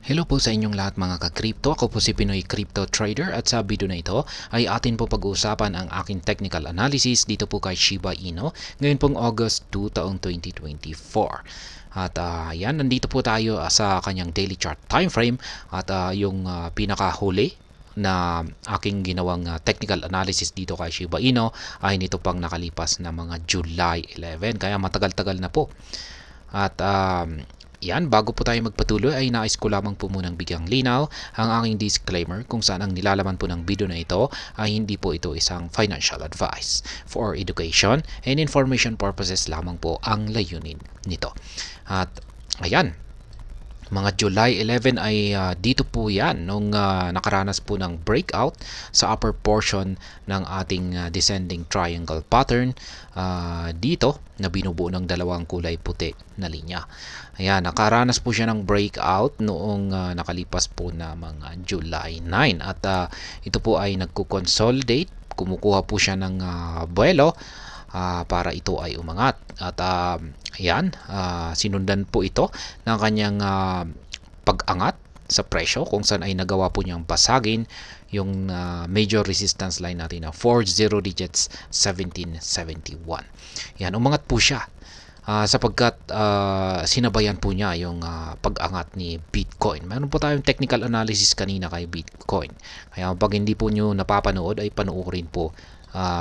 Hello po sa inyong lahat mga ka-crypto. Ako po si Pinoy Crypto Trader at sa video na ito ay atin po pag-uusapan ang aking technical analysis dito po kay Shiba Inu ngayon pong August 2 taong 2024. At yan, nandito po tayo sa kanyang daily chart time frame at yung pinakahuli na aking ginawang technical analysis dito kay Shiba Inu ay nito pang nakalipas na mga July 11, kaya matagal-tagal na po. At yan, bago po tayo magpatuloy ay nais ko lamang po munang bigyang linaw ang aking disclaimer kung saan ang nilalaman po ng video na ito ay hindi po ito isang financial advice. For education and information purposes lamang po ang layunin nito. At ayan, mga July 11 ay dito po yan nung nakaranas po ng breakout sa upper portion ng ating descending triangle pattern dito na binubuo ng dalawang kulay puti na linya. Ayan, nakaranas po siya ng breakout noong nakalipas po na mga July 9 at ito po ay nagko-consolidate, kumukuha po siya ng buwelo para ito ay umangat. At ayan, sinundan po ito ng kanyang pag-angat sa presyo kung saan ay nagawa po niyang basagin yung major resistance line natin na 40 digits 1771. Yan, umangat po siya sapagkat sinabayan po niya yung pag-angat ni Bitcoin. Meron po tayong technical analysis kanina kay Bitcoin. Kaya pag hindi po nyo napapanood ay panoorin po,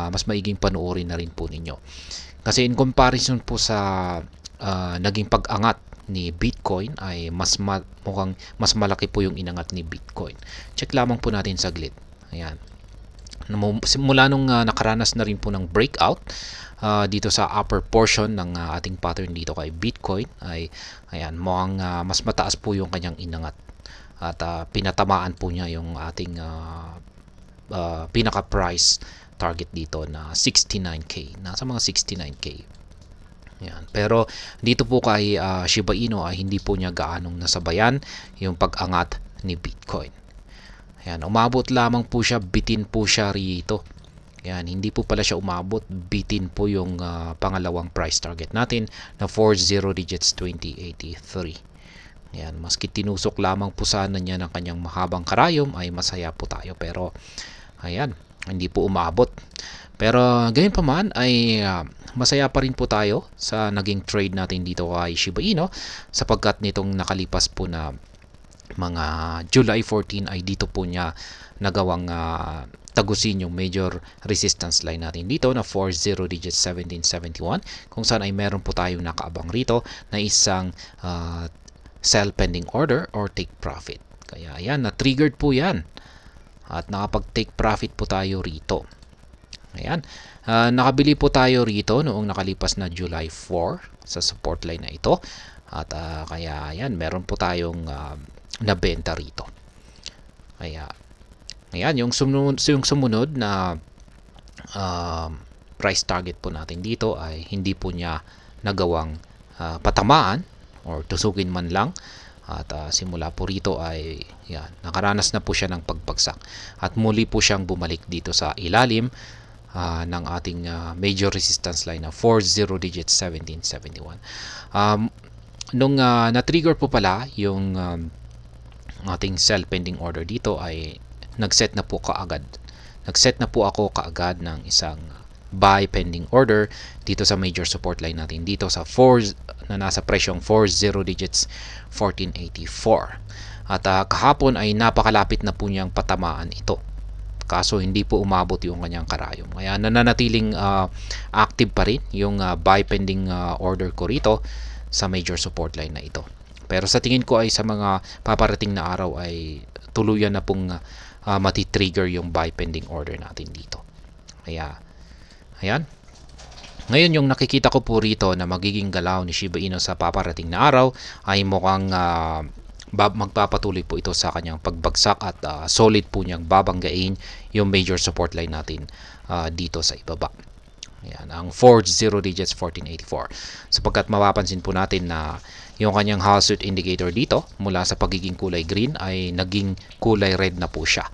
mas maiging panoorin na rin po ninyo. Kasi in comparison po sa naging pag-angat ni Bitcoin ay mukhang mas malaki po yung inangat ni Bitcoin. Check lamang po natin saglit. Ayan. Mula nung nakaranas na rin po ng breakout dito sa upper portion ng ating pattern dito kay Bitcoin ay ayan, mukhang mas mataas po yung kanyang inangat at pinatamaan po niya yung ating pinaka price target dito na 69k, nasa mga 69k. Yan. Pero dito po kay Shiba Inu ay hindi po niya gaanong nasabayan yung pag-angat ni Bitcoin. Yan, umabot lamang po siya, bitin po siya rito. Yan, hindi po pala siya umabot, bitin po yung pangalawang price target natin na 40 digits 2083. Yan, maski tinusok lamang po sana niya ng kanyang mahabang karayom ay masaya po tayo, pero ayan, hindi po umabot. Pero gayon pa man ay masaya pa rin po tayo sa naging trade natin dito kay Shiba Inu sapagkat nitong nakalipas po na mga July 14 ay dito po niya nagawang tagusin yung major resistance line natin dito na 40 digits 1771 kung saan ay meron po tayong nakaabang rito na isang sell pending order or take profit. Kaya ayan, na-triggered po yan at nakapag-take profit po tayo rito. Ayan, nakabili po tayo rito noong nakalipas na July 4 sa support line na ito at kaya ayan, meron po tayong nabenta rito. Kaya ayan, yung sumunod na price target po natin dito ay hindi po niya nagawang patamaan or tusukin man lang. At simula po rito ay yan, nakaranas na po siya ng pagbagsak at muli po siyang bumalik dito sa ilalim ng ating major resistance line na 40 digits 1771. Nung na-trigger po pala yung ating sell pending order dito ay nag-set na po ako kaagad ng isang buy pending order dito sa major support line natin dito sa 4 na nasa presyong 40 digits 1484. At kahapon ay napakalapit na po niyang patamaan ito. Kaso hindi po umabot yung kanyang karayom. Kaya nananatiling active pa rin yung buy pending order ko rito sa major support line na ito. Pero sa tingin ko ay sa mga paparating na araw ay tuluyan na pong matitrigger yung buy pending order natin dito. Kaya ayan. Ngayon yung nakikita ko po rito na magiging galaw ni Shiba Inu sa paparating na araw ay mukhang magpapatuloy po ito sa kanyang pagbagsak at solid po niyang babanggain yung major support line natin dito sa ibaba. Ayan, ang 40 digits 1484. Sapagkat mapapansin po natin na yung kanyang Hall Street indicator dito mula sa pagiging kulay green ay naging kulay red na po siya.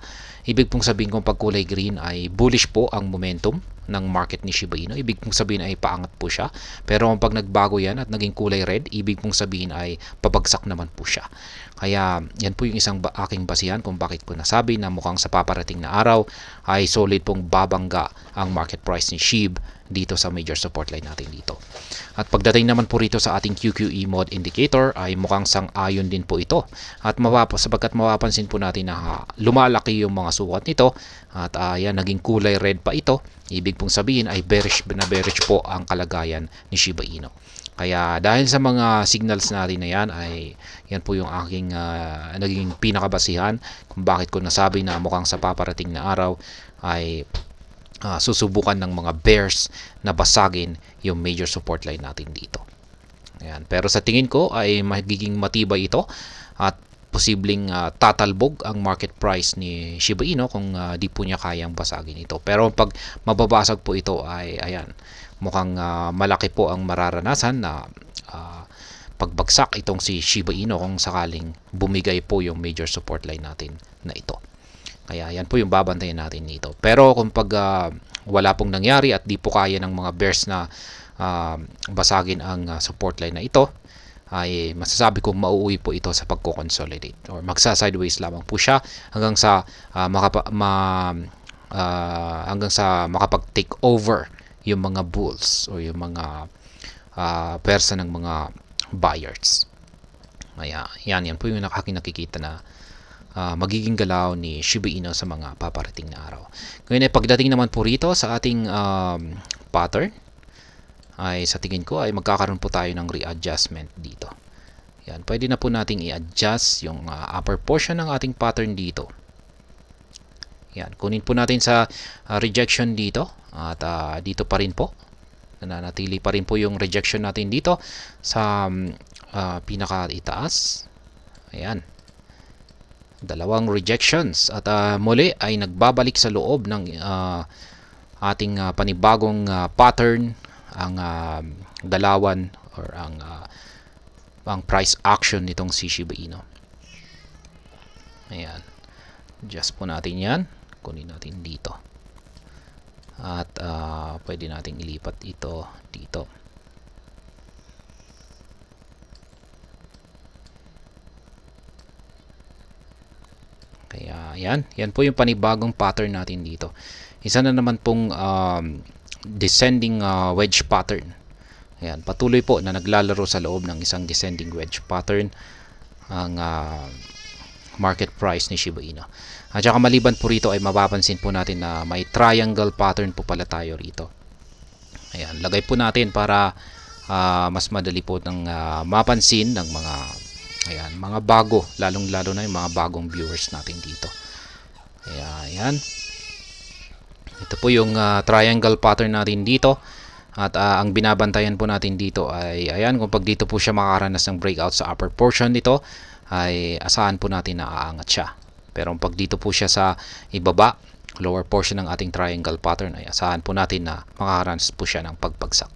ibig pong sabihin kung pag kulay green ay bullish po ang momentum ng market ni Shiba Inu, ibig pong sabihin ay paangat po siya. Pero kung pag nagbago yan at naging kulay red, ibig pong sabihin ay pabagsak naman po siya. Kaya yan po yung isang aking basihan kung bakit ko nasabi na mukhang sa paparating na araw ay solid pong babangga ang market price ni SHIB dito sa major support line natin dito. At pagdating naman po rito sa ating QQE mode indicator ay mukhang sang-ayon din po ito. At sapagkat mapapansin po natin na lumalaki yung mga sukat nito at yan, naging kulay red pa ito. Ibig pong sabihin ay bearish po ang kalagayan ni Shiba Inu. Kaya dahil sa mga signals natin na yan ay yan po yung aking naging pinakabasihan kung bakit ko nasabi na mukhang sa paparating na araw ay susubukan ng mga bears na basagin yung major support line natin dito. Ayan. Pero sa tingin ko ay magiging matibay ito at posibleng tatalbog ang market price ni Shiba Inu kung di po niya kayang basagin ito. Pero pag mababasag po ito ay ayan, mukhang malaki po ang mararanasan na pagbagsak itong si Shiba Inu kung sakaling bumigay po yung major support line natin na ito. Kaya yan po yung babantayan natin dito. Pero kung pag wala pong nangyari at di po kaya ng mga bears na basagin ang support line na ito, ay masasabi kong mauuwi po ito sa pagko-consolidate or magsa-sideways lamang po siya hanggang sa makapag-take over yung mga bulls o yung mga persa ng mga buyers. Kaya yan po yung nakikita na magiging galaw ni Shiba Inu sa mga paparating na araw. Ngayon ay pagdating naman po rito sa ating pattern ay sa tingin ko ay magkakaroon po tayo ng readjustment dito. Yan, pwede na po nating i-adjust yung upper portion ng ating pattern dito. Yan, kunin po natin sa rejection dito at dito pa rin po. Nananatili pa rin po yung rejection natin dito sa pinaka-itaas. Ayan. Dalawang rejections at muli ay nagbabalik sa loob ng ating panibagong pattern ang galawan or ang price action nitong si Shiba Inu. Ayan. Adjust po natin yan. Kunin natin dito. At pwede nating ilipat ito dito. Kaya yan po yung panibagong pattern natin dito. Isa na naman pong descending wedge pattern. Ayan, patuloy po na naglalaro sa loob ng isang descending wedge pattern ang market price ni Shiba Inu. At saka maliban po rito ay mapapansin po natin na may triangle pattern po pala tayo rito. Ayan, lagay po natin para mas madali po ng mapansin ng mga bago, lalong-lalo na yung mga bagong viewers natin dito. Ayan. Ito po yung triangle pattern natin dito. At ang binabantayan po natin dito ay ayan, kung pag dito po siya makakaranas ng breakout sa upper portion nito, ay asahan po natin na aangat siya. Pero pag dito po siya sa ibaba, lower portion ng ating triangle pattern, ay asahan po natin na makakaranas po siya ng pagpagsak.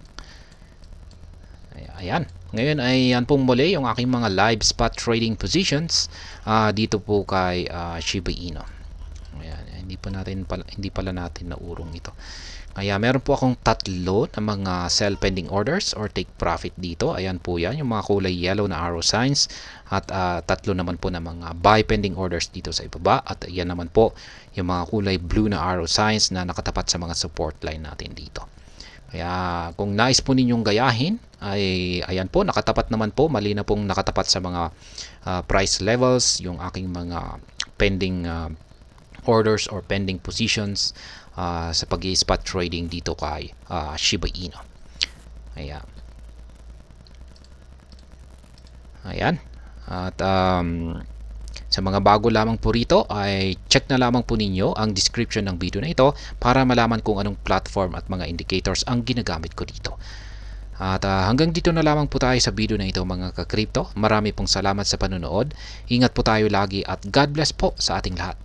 Ayan. Ngayon ay yan pong muli yung aking mga live spot trading positions dito po kay Shiba Inu. Ayan, hindi pala natin naurong ito. Kaya meron po akong tatlo na mga sell pending orders or take profit dito. Ayan po yan, yung mga kulay yellow na arrow signs. At tatlo naman po na mga buy pending orders dito sa ibaba. At yan naman po yung mga kulay blue na arrow signs na nakatapat sa mga support line natin dito. Kaya kung nais po ninyong gayahin, ay ayan po, nakatapat naman po, mali na pong nakatapat sa mga price levels, yung aking mga pending orders or pending positions sa pag-i-spot trading dito kay Shiba Inu. Ayan. At sa mga bago lamang po rito ay check na lamang po ninyo ang description ng video na ito para malaman kung anong platform at mga indicators ang ginagamit ko dito. At hanggang dito na lamang po tayo sa video na ito mga ka-crypto. Marami pong salamat sa panonood. Ingat po tayo lagi at God bless po sa ating lahat.